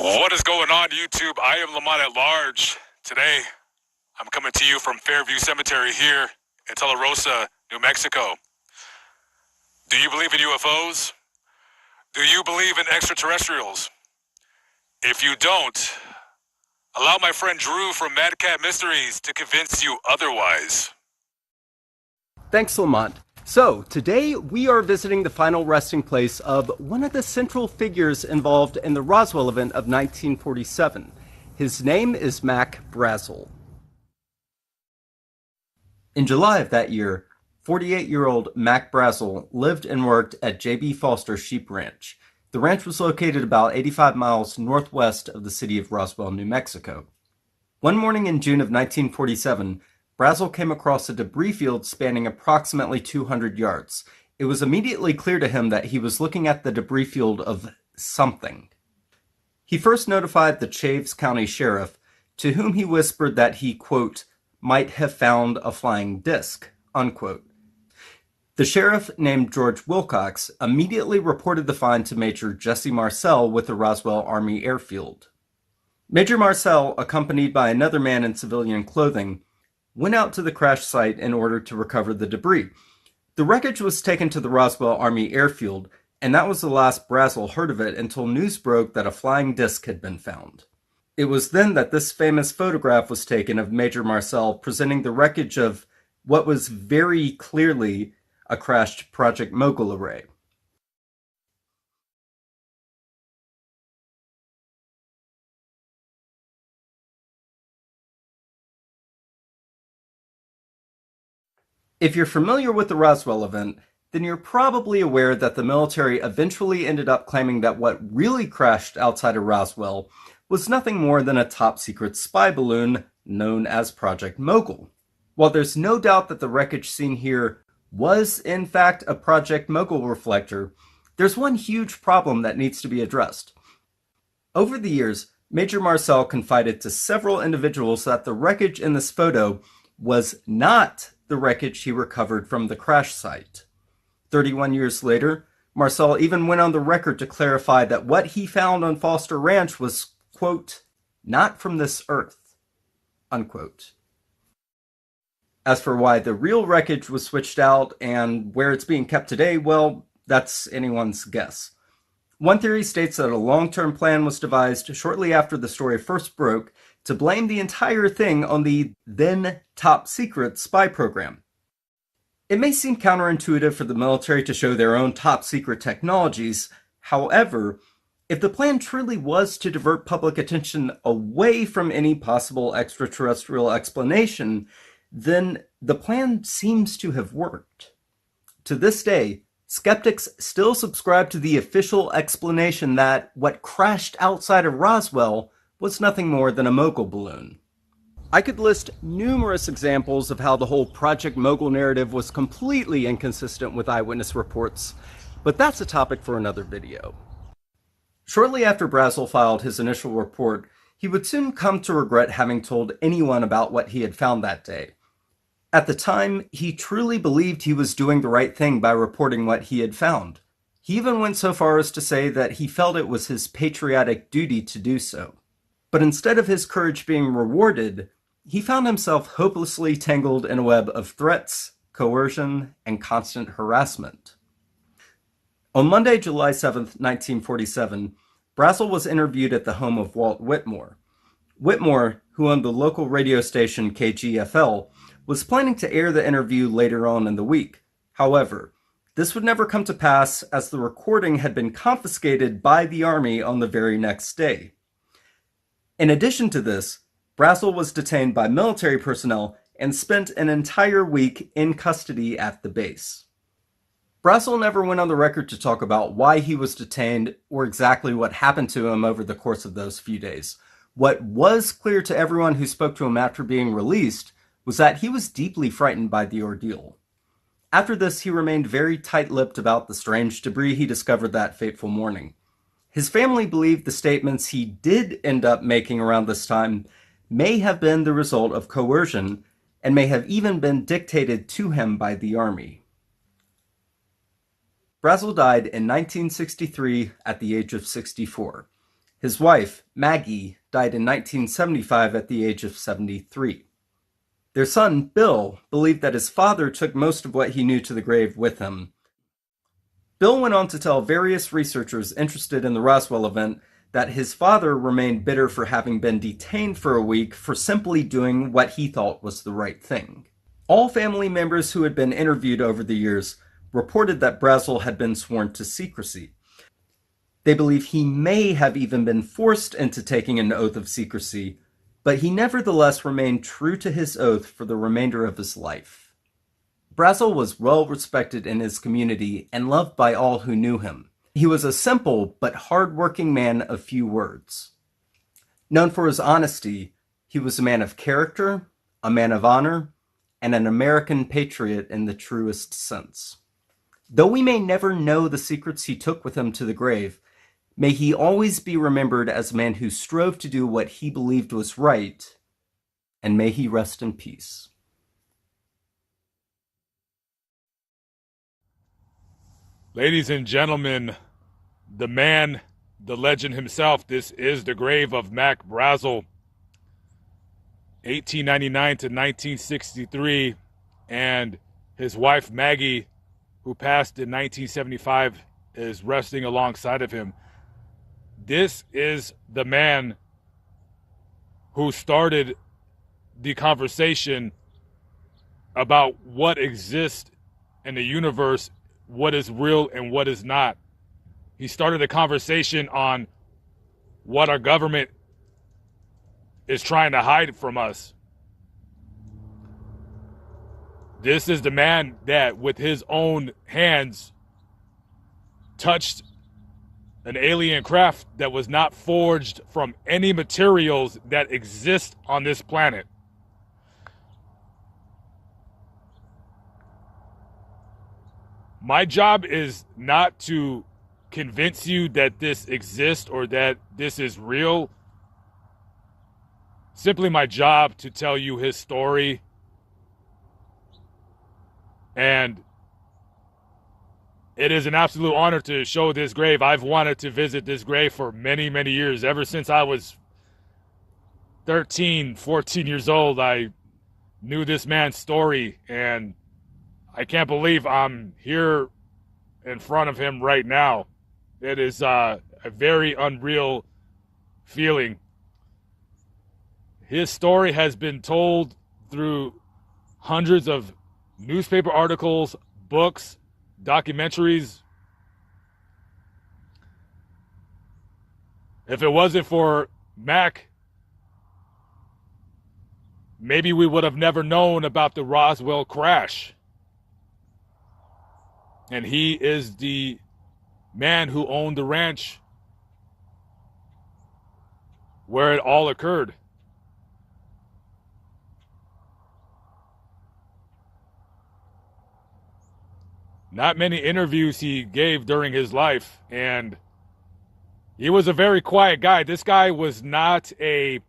What is going on, YouTube? I am Lamont at Large. Today, I'm coming to you from Fairview Cemetery here in Tularosa, New Mexico. Do you believe in UFOs? Do you believe in extraterrestrials? If you don't, allow my friend Drew from Mad Cat Mysteries to convince you otherwise. Thanks, Lamont. So, today we are visiting the final resting place of one of the central figures involved in the Roswell event of 1947. His name is Mac Brazel. In July of that year, 48-year-old Mac Brazel lived and worked at J.B. Foster Sheep Ranch. The ranch was located about 85 miles northwest of the city of Roswell, New Mexico. One morning in June of 1947, Brazel came across a debris field spanning approximately 200 yards. It was immediately clear to him that he was looking at the debris field of something. He first notified the Chaves County Sheriff, to whom he whispered that he, quote, might have found a flying disc, unquote. The sheriff, named George Wilcox, immediately reported the find to Major Jesse Marcel with the Roswell Army Airfield. Major Marcel, accompanied by another man in civilian clothing, went out to the crash site in order to recover the debris. The wreckage was taken to the Roswell Army Airfield, and that was the last Brazel heard of it until news broke that a flying disc had been found. It was then that this famous photograph was taken of Major Marcel presenting the wreckage of what was very clearly a crashed Project Mogul array. If you're familiar with the Roswell event, then you're probably aware that the military eventually ended up claiming that what really crashed outside of Roswell was nothing more than a top-secret spy balloon known as Project Mogul. While there's no doubt that the wreckage seen here was in fact a Project Mogul reflector, there's one huge problem that needs to be addressed. Over the years, Major Marcel confided to several individuals that the wreckage in this photo was not the wreckage he recovered from the crash site. 31 years later, Marcel even went on the record to clarify that what he found on Foster Ranch was, quote, not from this earth, unquote. As for why the real wreckage was switched out and where it's being kept today, well, that's anyone's guess. One theory states that a long-term plan was devised shortly after the story first broke to blame the entire thing on the then top-secret spy program. It may seem counterintuitive for the military to show their own top-secret technologies. However, if the plan truly was to divert public attention away from any possible extraterrestrial explanation, then the plan seems to have worked. To this day, skeptics still subscribe to the official explanation that what crashed outside of Roswell was nothing more than a Mogul balloon. I could list numerous examples of how the whole Project Mogul narrative was completely inconsistent with eyewitness reports, but that's a topic for another video. Shortly after Brazel filed his initial report, he would soon come to regret having told anyone about what he had found that day. At the time, he truly believed he was doing the right thing by reporting what he had found. He even went so far as to say that he felt it was his patriotic duty to do so. But instead of his courage being rewarded, he found himself hopelessly tangled in a web of threats, coercion, and constant harassment. On Monday, July 7, 1947, Brazel was interviewed at the home of Walt Whitmore. Whitmore, who owned the local radio station KGFL, was planning to air the interview later on in the week. However, this would never come to pass as the recording had been confiscated by the Army on the very next day. In addition to this, Brazel was detained by military personnel and spent an entire week in custody at the base. Brazel never went on the record to talk about why he was detained or exactly what happened to him over the course of those few days. What was clear to everyone who spoke to him after being released was that he was deeply frightened by the ordeal. After this, he remained very tight-lipped about the strange debris he discovered that fateful morning. His family believed the statements he did end up making around this time may have been the result of coercion and may have even been dictated to him by the Army. Brazel died in 1963 at the age of 64. His wife, Maggie, died in 1975 at the age of 73. Their son, Bill, believed that his father took most of what he knew to the grave with him. Bill went on to tell various researchers interested in the Roswell event that his father remained bitter for having been detained for a week for simply doing what he thought was the right thing. All family members who had been interviewed over the years reported that Brazel had been sworn to secrecy. They believe he may have even been forced into taking an oath of secrecy, but he nevertheless remained true to his oath for the remainder of his life. Brazel was well respected in his community and loved by all who knew him. He was a simple but hard-working man of few words. Known for his honesty, he was a man of character, a man of honor, and an American patriot in the truest sense. Though we may never know the secrets he took with him to the grave, may he always be remembered as a man who strove to do what he believed was right, and may he rest in peace. Ladies and gentlemen, the man, the legend himself, this is the grave of Mac Brazel, 1899 to 1963, and his wife Maggie, who passed in 1975, is resting alongside of him. This is the man who started the conversation about what exists in the universe, what is real and what is not. He started a conversation on what our government is trying to hide from us. This is the man that, with his own hands, touched an alien craft that was not forged from any materials that exist on this planet. My job is not to convince you that this exists or that this is real. Simply my job to tell you his story. And it is an absolute honor to show this grave. I've wanted to visit this grave for many, many years. Ever since I was 13, 14 years old, I knew this man's story, and I can't believe I'm here in front of him right now. It is a very unreal feeling. His story has been told through hundreds of newspaper articles, books, documentaries. If it wasn't for Mac, maybe we would have never known about the Roswell crash. And he is the man who owned the ranch where it all occurred. Not many interviews he gave during his life, and he was a very quiet guy. This guy was not a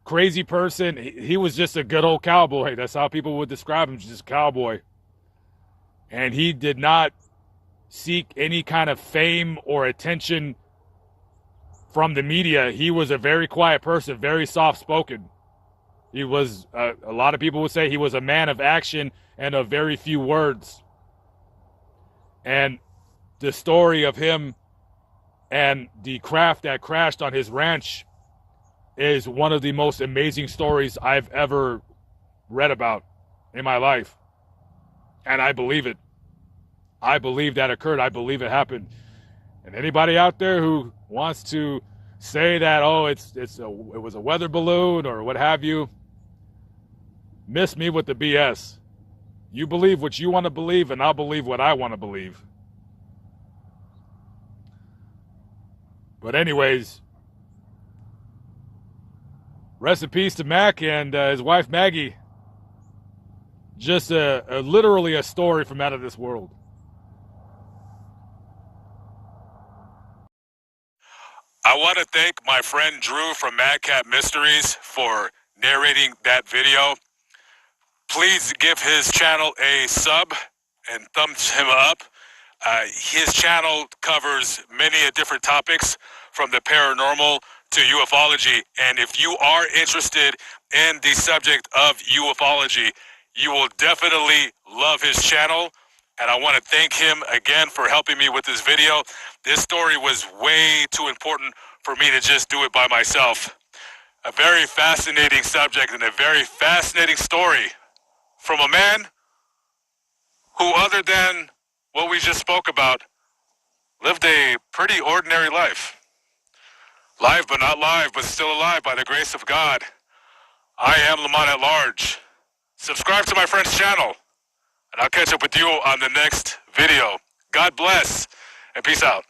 crazy person. He was just a good old cowboy. That's how people would describe him, just a cowboy. And he did not seek any kind of fame or attention from the media. He was a very quiet person, very soft-spoken. He was, a lot of people would say he was a man of action and of very few words. And the story of him and the craft that crashed on his ranch is one of the most amazing stories I've ever read about in my life. And I believe it. I believe that occurred. I believe it happened. And anybody out there who wants to say that, oh, it was a weather balloon or what have you, miss me with the BS. You believe what you want to believe, and I'll believe what I want to believe. But anyways, rest in peace to Mac and his wife Maggie. Just literally a story from out of this world. I want to thank my friend Drew from Madcap Mysteries for narrating that video. Please give his channel a sub and thumbs him up. His channel covers many different topics from the paranormal to ufology. And if you are interested in the subject of ufology, you will definitely love his channel. And I want to thank him again for helping me with this video. This story was way too important for me to just do it by myself. A very fascinating subject and a very fascinating story from a man who, other than what we just spoke about, lived a pretty ordinary life. Live but not live, but still alive by the grace of God. I am Lamont at Large. Subscribe to my friend's channel, and I'll catch up with you on the next video. God bless, and peace out.